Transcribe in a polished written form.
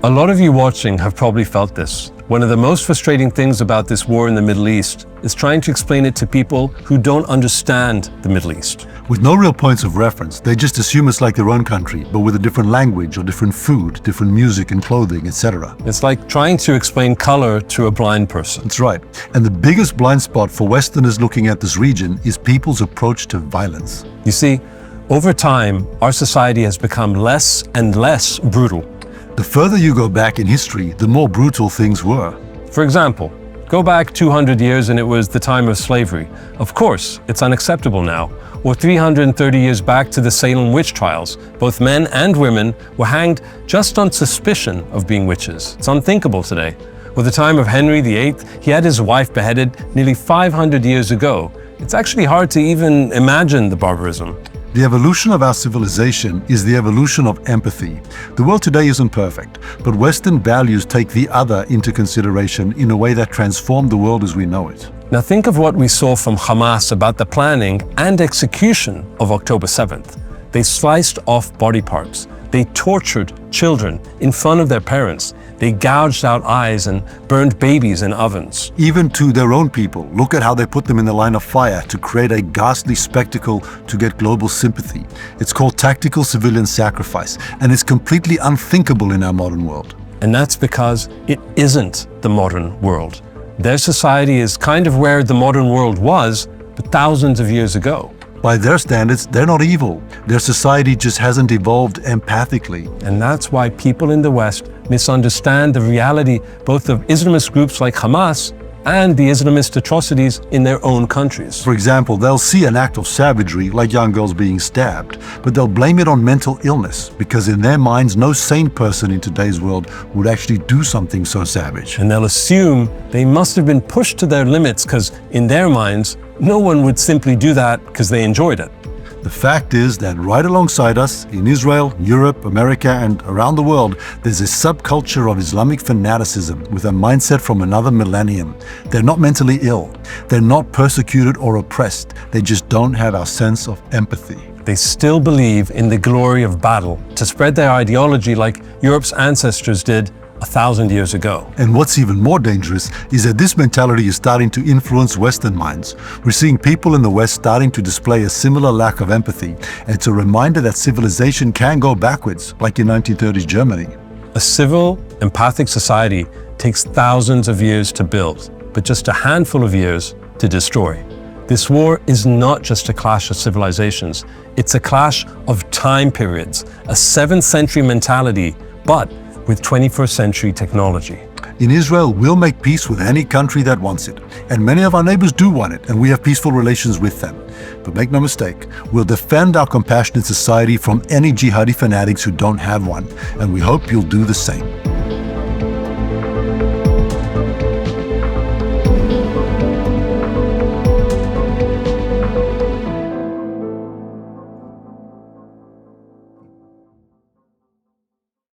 A lot of you watching have probably felt this. One of the most frustrating things about this war in the Middle East is trying to explain it to people who don't understand the Middle East. With no real points of reference, they just assume it's like their own country, but with a different language or different food, different music and clothing, etc. It's like trying to explain color to a blind person. That's right. And the biggest blind spot for Westerners looking at this region is people's approach to violence. You see, over time, our society has become less and less brutal. The further you go back in history, the more brutal things were. For example, go back 200 years and it was the time of slavery. Of course, it's unacceptable now. Or 330 years back to the Salem witch trials. Both men and women were hanged just on suspicion of being witches. It's unthinkable today. Or the time of Henry VIII, he had his wife beheaded nearly 500 years ago. It's actually hard to even imagine the barbarism. The evolution of our civilization is the evolution of empathy. The world today isn't perfect, but Western values take the other into consideration in a way that transformed the world as we know it. Now think of what we saw from Hamas about the planning and execution of October 7th. They sliced off body parts. They tortured children in front of their parents. They gouged out eyes and burned babies in ovens. Even to their own people, look at how they put them in the line of fire to create a ghastly spectacle to get global sympathy. It's called tactical civilian sacrifice, and it's completely unthinkable in our modern world. And that's because it isn't the modern world. Their society is kind of where the modern world was, but thousands of years ago. By their standards, they're not evil. Their society just hasn't evolved empathically. And that's why people in the West misunderstand the reality both of Islamist groups like Hamas and the Islamist atrocities in their own countries. For example, they'll see an act of savagery, like young girls being stabbed, but they'll blame it on mental illness, because in their minds, no sane person in today's world would actually do something so savage. And they'll assume they must have been pushed to their limits because, in their minds, no one would simply do that because they enjoyed it. The fact is that right alongside us, in Israel, Europe, America, and around the world, there's a subculture of Islamic fanaticism with a mindset from another millennium. They're not mentally ill. They're not persecuted or oppressed. They just don't have our sense of empathy. They still believe in the glory of battle to spread their ideology like Europe's ancestors did 1,000 years ago. And what's even more dangerous is that this mentality is starting to influence Western minds. We're seeing people in the West starting to display a similar lack of empathy, and it's a reminder that civilization can go backwards, like in 1930s Germany. A civil, empathic society takes thousands of years to build, but just a handful of years to destroy. This war is not just a clash of civilizations, it's a clash of time periods, a 7th century mentality, but with 21st century technology. In Israel, we'll make peace with any country that wants it. And many of our neighbors do want it, and we have peaceful relations with them. But make no mistake, we'll defend our compassionate society from any jihadi fanatics who don't have one, and we hope you'll do the same.